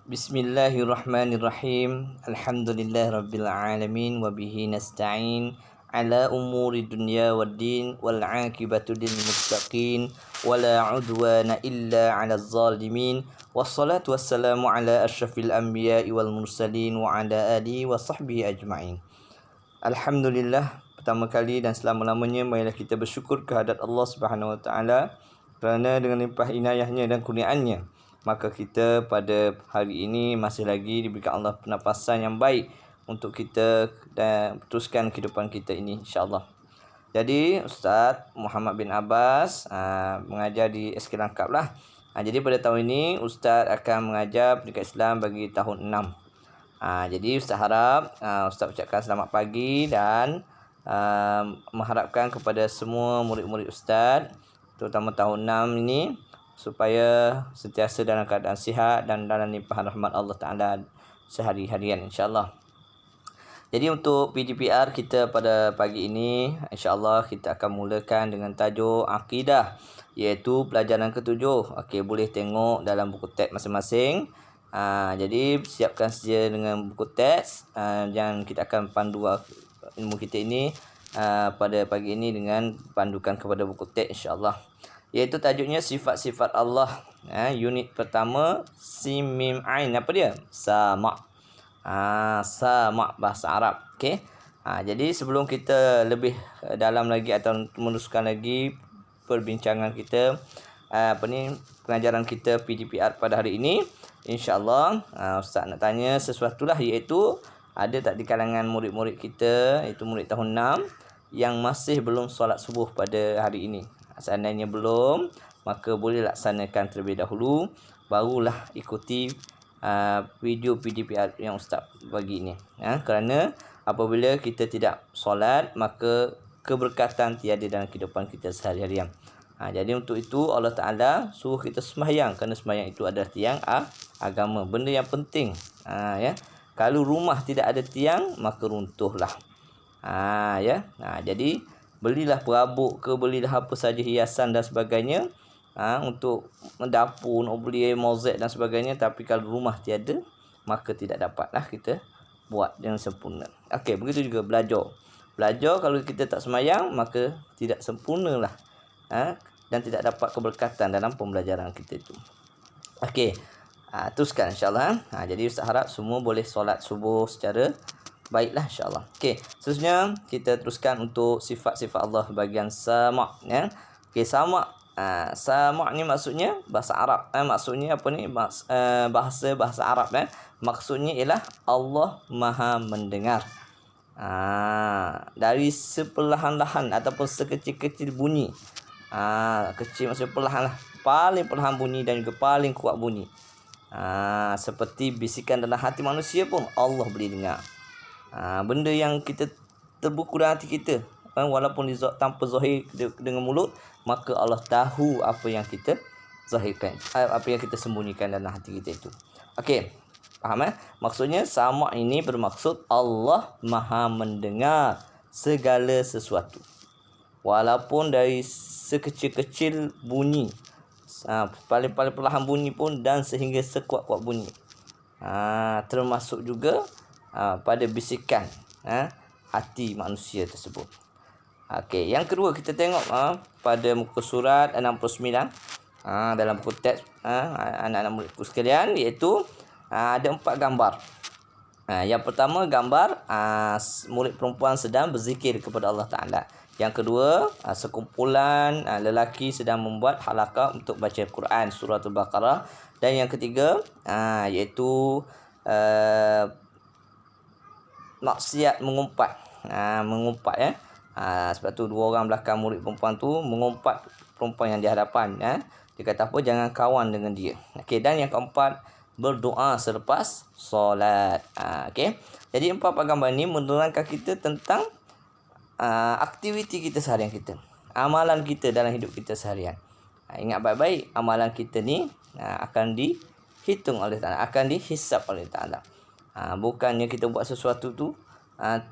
Bismillahirrahmanirrahim. Alhamdulillahirabbil alamin wa bihi nasta'in ala umuri dunya waddin wal 'aqibatu lil muttaqin wala 'udwana illa 'alal zalimin wassalatu wassalamu ala asyrafil anbiya'i wal mursalin wa ala alihi wa sahbihi ajma'in. Alhamdulillah, pertama kali dan selama-lamanya marilah kita bersyukur kehadrat Allah Subhanahu wa taala kerana dengan limpah inayahnya dan kurniaannya maka kita pada hari ini masih lagi diberikan Allah pernafasan yang baik untuk kita dan teruskan kehidupan kita ini, insya-Allah. Jadi Ustaz Muhammad bin Abbas mengajar di SK Langkap lah. Jadi pada tahun ini Ustaz akan mengajar pendidikan Islam bagi tahun 6. Jadi Ustaz harap Ustaz ucapkan selamat pagi dan mengharapkan kepada semua murid-murid Ustaz terutama tahun 6 ini supaya sentiasa dalam keadaan sihat dan dalam limpahan rahmat Allah Ta'ala sehari-harian, insya-Allah. Jadi untuk PDPR kita pada pagi ini, insya-Allah kita akan mulakan dengan tajuk akidah, iaitu pelajaran ke-7. Okey, boleh tengok dalam buku teks masing-masing. Jadi siapkan sedia dengan buku teks dan kita akan pandu ilmu kita ini pada pagi ini dengan pandukan kepada buku teks, insya-Allah. Iaitu tajuknya sifat-sifat Allah. Unit pertama Sin Mim Ain, apa dia? Sama'. Sama' bahasa Arab. Okey. Jadi sebelum kita lebih dalam lagi atau meneruskan lagi perbincangan kita pengajaran kita PDPR pada hari ini, insya-Allah Ustaz nak tanya sesuatu lah, iaitu ada tak di kalangan murid-murid kita, iaitu murid tahun 6 yang masih belum solat subuh pada hari ini? Seandainya belum, maka boleh laksanakan terlebih dahulu, barulah ikuti video PDPR yang Ustaz bagi ini. Kerana apabila kita tidak solat, maka keberkatan tiada dalam kehidupan kita sehari-harian. Jadi untuk itu Allah Ta'ala suruh kita sembahyang, kerana sembahyang itu adalah tiang agama, benda yang penting. Kalau rumah tidak ada tiang, maka runtuhlah. Jadi belilah perabot ke, belilah apa saja hiasan dan sebagainya untuk dapur, nak beli mozaik dan sebagainya, tapi kalau rumah tiada, maka tidak dapatlah kita buat dengan sempurna. Okey, begitu juga belajar. Belajar kalau kita tak semayang, maka tidak sempurnalah dan tidak dapat keberkatan dalam pembelajaran kita itu. Okey, teruskan insya-Allah. Jadi Ustaz harap semua boleh solat subuh secara baiklah, insya-Allah. Okey, seterusnya kita teruskan untuk sifat-sifat Allah bahagian sama', ya. Okey, sama'. Sama' ni maksudnya bahasa Arab. Maksudnya apa ni? Bahasa Arab, maksudnya ialah Allah Maha mendengar. Dari seperlahan-lahan ataupun sekecil-kecil bunyi. Kecil maksudnya perlahan lah. Paling perlahan bunyi dan juga paling kuat bunyi. Seperti bisikan dalam hati manusia pun Allah boleh dengar. Benda yang kita terbuku dalam hati kita, walaupun tanpa zahir dengan mulut, maka Allah tahu apa yang kita zahirkan, apa yang kita sembunyikan dalam hati kita itu. Okey, faham? Maksudnya sama' ini bermaksud Allah Maha mendengar segala sesuatu, walaupun dari sekecil-kecil bunyi, paling-paling perlahan bunyi pun, dan sehingga sekuat-kuat bunyi. Termasuk juga pada bisikan hati manusia tersebut. Okey, yang kedua kita tengok pada muka surat 69 dalam buku teks anak-anak muridku sekalian, iaitu ada 4 gambar. Yang pertama gambar murid perempuan sedang berzikir kepada Allah Ta'ala. Yang kedua sekumpulan lelaki sedang membuat halaqah untuk baca Quran surah Al-Baqarah. Dan yang ketiga iaitu maksiat mengumpat. Sebab tu 2 orang belakang murid perempuan tu mengumpat perempuan yang di hadapan. Dia kata apa? Jangan kawan dengan dia. Okey, dan yang keempat, berdoa selepas solat. Okey. Jadi 4 gambar ni menerangkan kita tentang aktiviti kita seharian kita, amalan kita dalam hidup kita seharian. Ingat baik-baik, amalan kita ni akan dihitung oleh Ta'ala, akan dihisap oleh Ta'ala. Bukannya kita buat sesuatu tu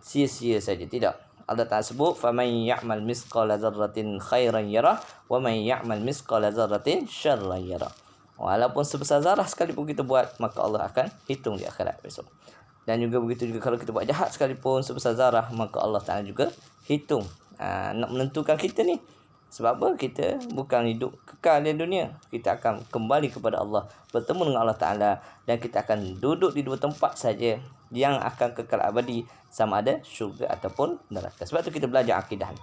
sia-sia saja, tidak. Allah Ta'ala sebut faman ya'mal misqala dzarratin khairan yarah wa man ya'mal misqala dzarratin syarran yarah. Walaupun sebesar zarah sekalipun kita buat, maka Allah akan hitung di akhirat besok. Dan juga begitu juga kalau kita buat jahat sekalipun sebesar zarah, maka Allah Ta'ala juga hitung. Nak menentukan kita ni. Sebab apa? Kita bukan hidup kekal di dunia. Kita akan kembali kepada Allah, bertemu dengan Allah Ta'ala, dan kita akan duduk di dua tempat saja yang akan kekal abadi, sama ada syurga ataupun neraka. Sebab tu kita belajar akidah ni.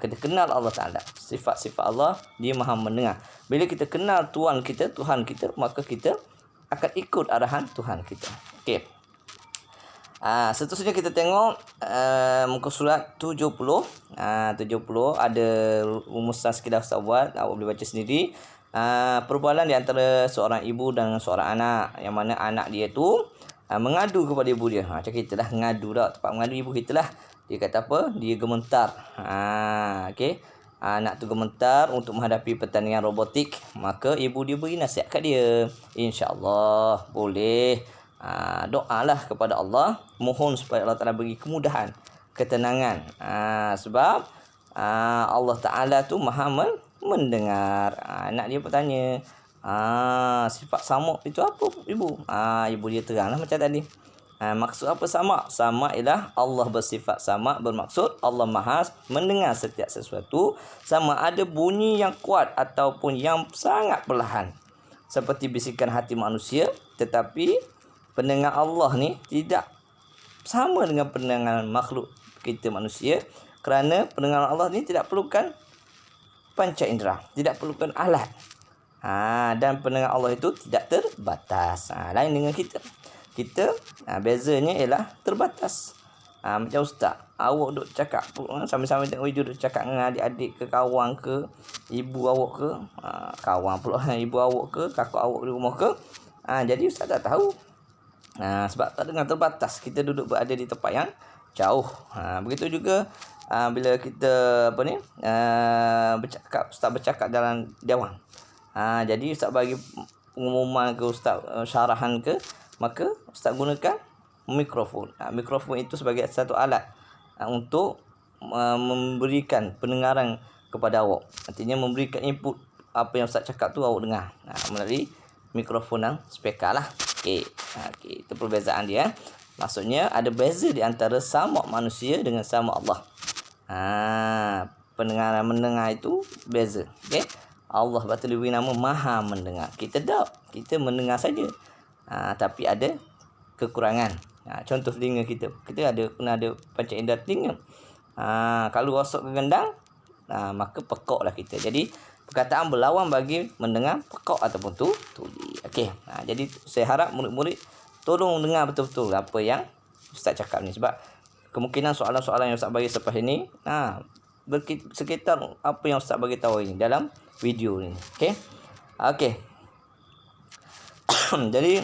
Kita kenal Allah Ta'ala, sifat-sifat Allah, dia maha mendengar. Bila kita kenal Tuhan kita, maka kita akan ikut arahan Tuhan kita. Okey. Seterusnya kita tengok muka surat 70. 70 ada rumusan sekedar Ustaz buat, awak boleh baca sendiri. Perbualan di antara seorang ibu dan seorang anak, yang mana anak dia tu mengadu kepada ibu dia. Macam kita lah, mengadu dah, tempat mengadu ibu kita lah. Dia kata apa? Dia gementar. Okey. Anak tu gementar untuk menghadapi pertandingan robotik. Maka ibu dia beri nasihat kat dia. InsyaAllah boleh. Doalah kepada Allah, mohon supaya Allah Ta'ala beri kemudahan, ketenangan. Sebab Allah Ta'ala tu maha mendengar. Anak dia bertanya, sifat samak itu apa ibu? Ibu dia teranglah macam tadi. Maksud apa samak? Samak ialah Allah bersifat samak, bermaksud Allah maha mendengar setiap sesuatu, sama ada bunyi yang kuat ataupun yang sangat perlahan, seperti bisikan hati manusia. Tetapi pendengar Allah ni tidak sama dengan pendengar makhluk kita manusia, kerana pendengar Allah ni tidak perlukan panca indera, tidak perlukan alat. Dan pendengar Allah itu tidak terbatas. Lain dengan kita. Kita bezanya ialah terbatas. Macam ustaz, awak duk cakap sambil-sambil tengok video, duk cakap dengan adik-adik ke, kawan ke, ibu awak ke, kawan pula ibu awak ke, kakak awak di rumah ke. Jadi ustaz tak tahu. Sebab tak dengar, terbatas. Kita duduk berada di tempat yang jauh. Begitu juga bila kita bercakap, ustaz bercakap dalam dewan. Jadi ustaz bagi pengumuman ke, ustaz syarahan ke, maka ustaz gunakan mikrofon. Mikrofon itu sebagai satu alat untuk memberikan pendengaran kepada awak. Artinya memberikan input apa yang ustaz cakap tu awak dengar melalui mikrofon dan speaker lah. Okey, itu perbezaan dia. Maksudnya ada beza di antara samak manusia dengan samak Allah. Pendengaran mendengar itu beza. Okey. Allah batul diberi nama maha mendengar. Kita tak, kita mendengar saja. Tapi ada kekurangan. Contoh telinga kita kena ada panca indera telinga. Kalau rosak ke gendang, maka pekaklah kita. Jadi perkataan berlawan bagi mendengar, pekak ataupun tuli. Okey. Jadi saya harap murid-murid tolong dengar betul-betul apa yang ustaz cakap ni, sebab kemungkinan soalan-soalan yang ustaz bagi selepas ini sekitar apa yang ustaz bagi tahu ini dalam video ni. Okey. Jadi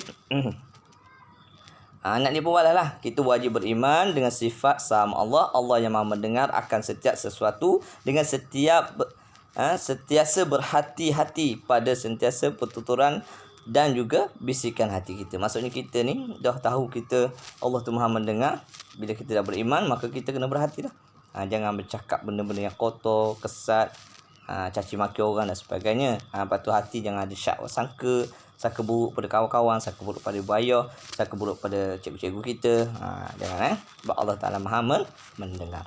nak dia pun lah. Kita wajib beriman dengan sifat sama Allah. Allah yang maha mendengar akan setiap sesuatu, dengan sentiasa berhati-hati pada sentiasa pertuturan dan juga bisikan hati kita. Maksudnya kita ni dah tahu kita Allah tu maha mendengar. Bila kita dah beriman, maka kita kena berhati lah. Jangan bercakap benda-benda yang kotor, kesat, caci maki orang dan sebagainya. Lepas tu hati jangan ada syak sangka buruk pada kawan-kawan, sangka buruk pada ibu ayah, sangka buruk pada cikgu-cikgu kita. Jangan sebab Allah Ta'ala maha mendengar.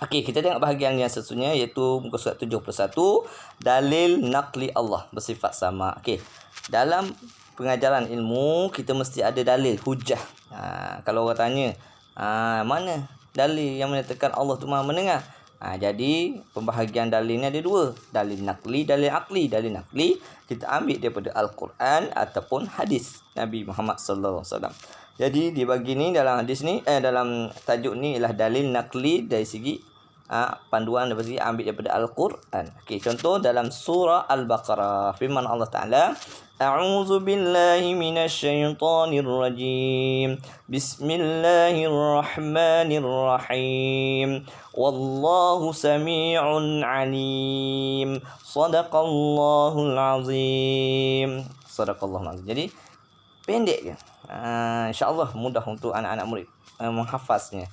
Okey, kita tengok bahagian yang seterusnya, iaitu muka surat 71, dalil naqli Allah bersifat sama. Okey, dalam pengajaran ilmu kita mesti ada dalil, hujah. Kalau orang tanya, mana dalil yang menyatakan Allah tu maha mendengar? Jadi pembahagian dalil ni ada dua, dalil naqli, dalil akli. Dalil naqli kita ambil daripada Al-Quran ataupun hadis Nabi Muhammad sallallahu alaihi wasallam. Jadi dibagi ni dalam hadis ni, dalam tajuk ni ialah dalil naqli dari segi panduan dari segi ambil daripada Al-Quran. Okey, contoh dalam surah Al-Baqarah, firman Allah Taala, A'udzu billahi minasyaitonir rajim. Bismillahirrahmanirrahim. Wallahu samii'un 'alim. Shadaqallahul 'azim. Shadaqallahul 'azim. Jadi pendek je. InsyaAllah mudah untuk anak-anak murid menghafaznya.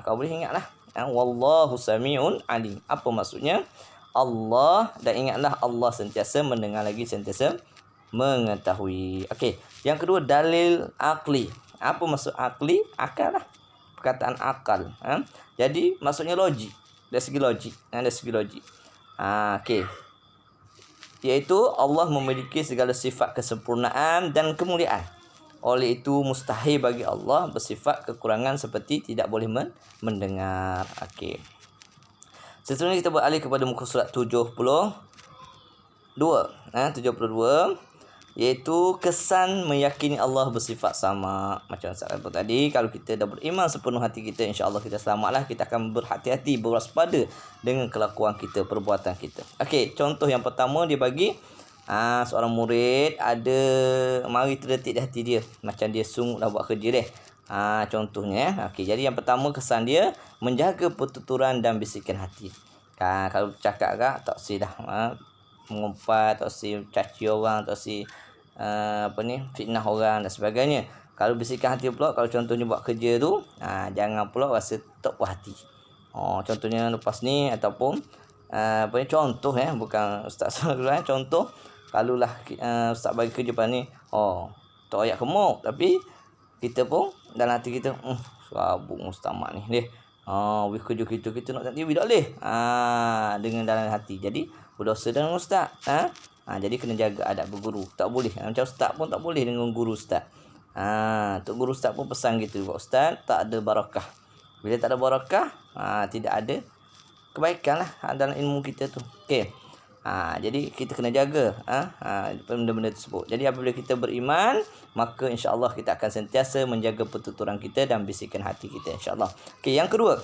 Kau boleh ingatlah. Wallahu samii'un 'alim. Apa maksudnya? Allah, dan ingatlah Allah sentiasa mendengar lagi sentiasa mengetahui. Okey, yang kedua dalil akli. Apa maksud akli? Akal lah. Perkataan akal. Jadi maksudnya logik. Dari segi logik. Dari segi logik. Okey. Iaitu Allah memiliki segala sifat kesempurnaan dan kemuliaan. Oleh itu mustahil bagi Allah bersifat kekurangan seperti tidak boleh mendengar. Okey. Seterusnya kita beralih kepada muka surat 72. 72 iaitu kesan meyakini Allah bersifat sama. Macam saya kata tadi, kalau kita dah beriman sepenuh hati kita, insya-Allah kita selamatlah. Kita akan berhati-hati, berwaspada dengan kelakuan kita, perbuatan kita. Okey, contoh yang pertama dia bagi seorang murid ada mari terdetik di hati dia, macam dia sungguh dah buat kerja dia. Contohnya okey, jadi yang pertama kesan dia menjaga pertuturan dan bisikan hati. Kalau cakap tak silap mengumpat, tak si caci orang, tak si fitnah orang dan sebagainya. Kalau bisikan hati pula, kalau contohnya buat kerja tu, jangan pula rasa tak puas hati. Contohnya lepas ni ataupun contoh bukan ustaz salah contoh, kalulah ustaz bagi kerja pada ni, tak ayak kemuk, tapi kita pun dalam hati kita sabuk ustaz mak ni dia. Kerja kita nak TV tak boleh. Dengan dalam hati. Jadi berdosa dengan ustaz. Jadi kena jaga adab berguru. Tak boleh. Macam ustaz pun tak boleh dengan guru ustaz. Tok guru ustaz pun pesan gitu juga. Ustaz tak ada barakah. Bila tak ada barakah, tidak ada kebaikan lah dalam ilmu kita tu. Okey. Jadi kita kena jaga benda-benda tersebut. Jadi apabila kita beriman, maka insya-Allah kita akan sentiasa menjaga pertuturan kita dan bisikan hati kita, insya-Allah. Okey, yang kedua,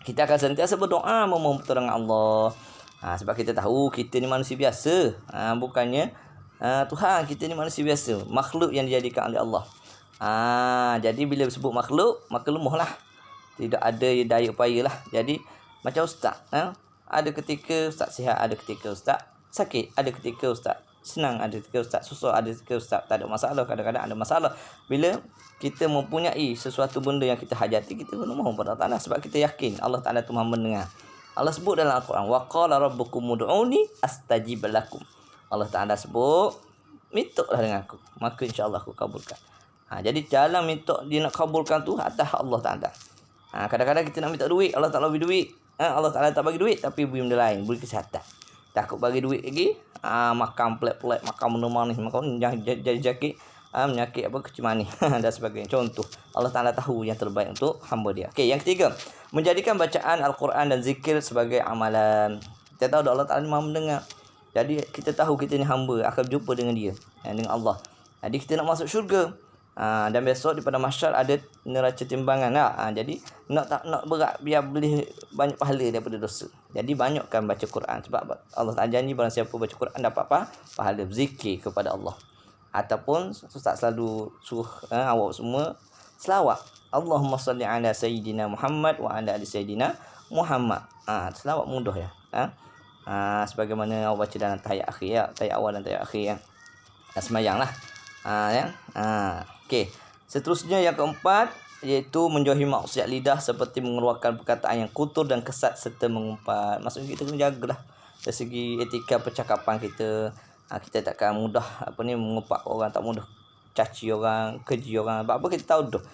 kita akan sentiasa berdoa memohon pertolongan Allah. Sebab kita tahu kita ni manusia biasa. Bukannya Tuhan, kita ni manusia biasa, makhluk yang dijadikan oleh Allah. Jadi bila sebut makhluk, maka lemahlah. Tidak ada daya upaya lah. Jadi macam ustaz, ada ketika ustaz sihat, ada ketika ustaz sakit, ada ketika ustaz senang, ada ketika ustaz susah, ada ketika ustaz tak ada masalah, kadang-kadang ada masalah. Bila kita mempunyai sesuatu benda yang kita hajati, kita memohon kepada Allah Taala sebab kita yakin Allah Taala tu Maha mendengar. Allah sebut dalam Al-Quran, wa qala rabbukum ud'uni astajib lakum. Allah Taala sebut, mintalah dengan aku, maka insya-Allah aku kabulkan. Jadi jalan minta dia nak kabulkan tu atas Allah Taala. Kadang-kadang kita nak minta duit, Allah Taala bagi duit. Allah Taala tak bagi duit, tapi beri benda lain, beri kesihatan. Takut bagi duit lagi, makan pelik-pelik, makan benda manis, makan jadi sakit, menyakit kecil manis dan sebagainya. Contoh, Allah Taala tahu yang terbaik untuk hamba dia. Okey, yang ketiga, menjadikan bacaan Al-Quran dan zikir sebagai amalan. Kita tahu Allah Taala Maha mendengar. Jadi kita tahu kita ni hamba akan berjumpa dengan dia, dengan Allah. Jadi kita nak masuk syurga. Dan besok di pada mahsyar ada neraca timbangan lah. Jadi nak berat biar boleh banyak pahala daripada dosa. Jadi banyakkan baca Quran sebab Allah Taala janji barang siapa baca Quran dapat pahala zikir kepada Allah. Ataupun ustaz selalu suruh awak semua selawat. Allahumma salli ala sayyidina Muhammad wa ala ali sayyidina Muhammad. Selawat mudah ya. Sebagaimana awak baca dalam tahiyat akhir, tahiyat awal dan tahiyat akhir semayanglah. Okey. Seterusnya yang keempat iaitu menjauhi maksiat lidah seperti mengeluarkan perkataan yang kotor dan kesat serta mengumpat. Maksudnya kita kena jagalah dari segi etika percakapan kita. Kita takkan mudah mengumpat orang, tak mudah caci orang, keji orang. Apa kita tahu dah.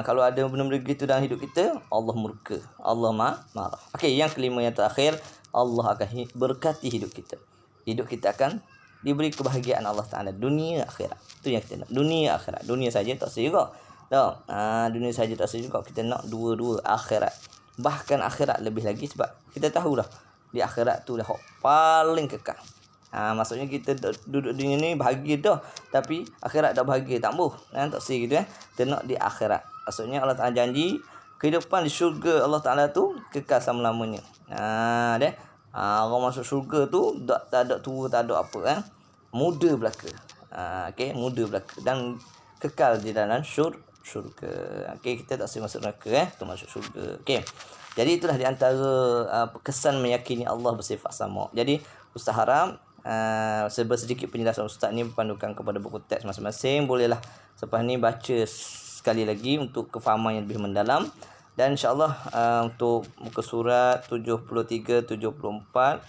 Kalau ada benda-benda gitu dalam hidup kita, Allah murka, Allah marah. Okey, yang kelima yang terakhir, Allah akan berkati hidup kita. Hidup kita akan diberi kebahagiaan Allah Taala dunia akhirat. Itu yang kita nak. Dunia akhirat. Dunia saja tak sah juga. Dunia saja tak sah juga. Kita nak dua-dua akhirat. Bahkan akhirat lebih lagi sebab kita tahulah di akhirat tu dah paling kekal. Maksudnya kita duduk dunia ni bahagia dah, tapi akhirat dah bahagia tak boleh. Tak sah gitu Kita nak di akhirat. Maksudnya Allah Taala janji kehidupan di syurga Allah Taala tu kekal selama-lamanya. Orang masuk syurga tu tak ada tua, tak ada apa muda belaka. Okey, muda belaka dan kekal di dalam syurga. Okey, kita tak sempat masuk neraka tu masuk syurga. Okey. Jadi itulah di antara kesan meyakini Allah bersifat sama. Jadi ustaz harap sedikit penjelasan ustaz ni berpandukan kepada buku teks masing-masing. Bolehlah selepas ni baca sekali lagi untuk kefahaman yang lebih mendalam. Dan insya-Allah untuk muka surat 73, 74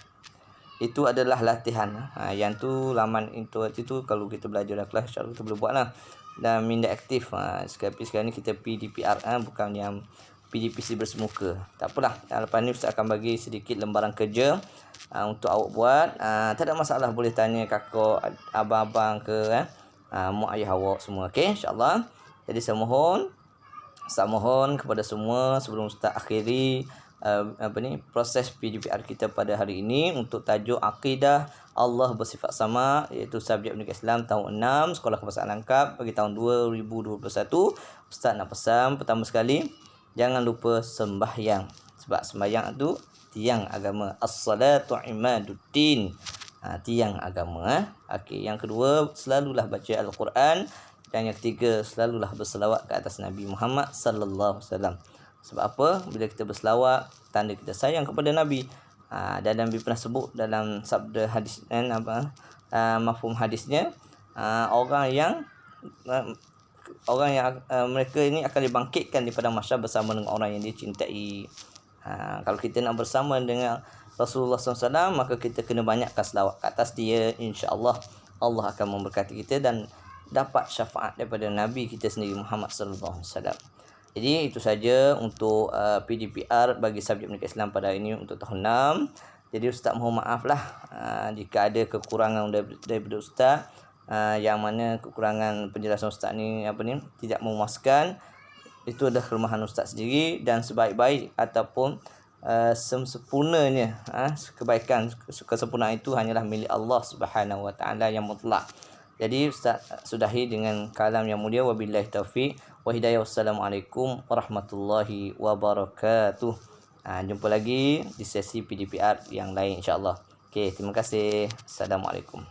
itu adalah latihan. Yang tu laman itu kalau kita belajar dalam kelas, insya-Allah kita boleh buat lah. Dan minda aktif. Sekarang ni kita PDPR, bukan yang PDPC bersemuka. Tak apalah. Lepas ni Ustaz akan bagi sedikit lembaran kerja untuk awak buat. Tak ada masalah, boleh tanya kakak, abang-abang ke mak ayah awak semua. Okey, insya-Allah. Jadi saya mohon kepada semua sebelum Ustaz akhiri proses PDPR kita pada hari ini untuk tajuk akidah Allah bersifat sama, iaitu subjek pendidikan Islam tahun 6 Sekolah Kebangsaan Langkap bagi tahun 2021. Ustaz nak pesan pertama sekali, jangan lupa sembahyang, sebab sembahyang tu tiang agama. As-salatu imaduddin, tiang agama. Okey, yang kedua, selalulah baca Al-Quran. Dan yang ketiga, selalulah berselawat ke atas Nabi Muhammad sallallahu alaihi wasallam. Sebab apa? Bila kita berselawat, tanda kita sayang kepada Nabi. Dan Nabi pernah sebut dalam sabda hadis mafhum hadisnya, orang yang mereka ini akan dibangkitkan di padang mahsyar bersama dengan orang yang dia cintai. Kalau kita nak bersama dengan Rasulullah SAW, maka kita kena banyakkan selawat ke atas dia. InsyaAllah Allah akan memberkati kita dan dapat syafaat daripada Nabi kita sendiri Muhammad sallallahu alaihi wasallam. Jadi itu saja untuk PDPR bagi subjek pendidikan Islam pada hari ini untuk tahun 6. Jadi Ustaz mohon maaf lah jika ada kekurangan daripada Ustaz, yang mana kekurangan penjelasan Ustaz ni tidak memuaskan. Itu adalah kelemahan Ustaz sendiri, dan sebaik-baik ataupun sempurnanya kebaikan, kesempurnaan itu hanyalah milik Allah Subhanahu wa taala yang mutlak. Jadi Ustaz sudahi dengan kalam yang mulia, wabillahi taufiq wa hidayah. Wassalamualaikum warahmatullahi wabarakatuh. Jumpa lagi di sesi PDPR yang lain insya-Allah. Okey, terima kasih. Assalamualaikum.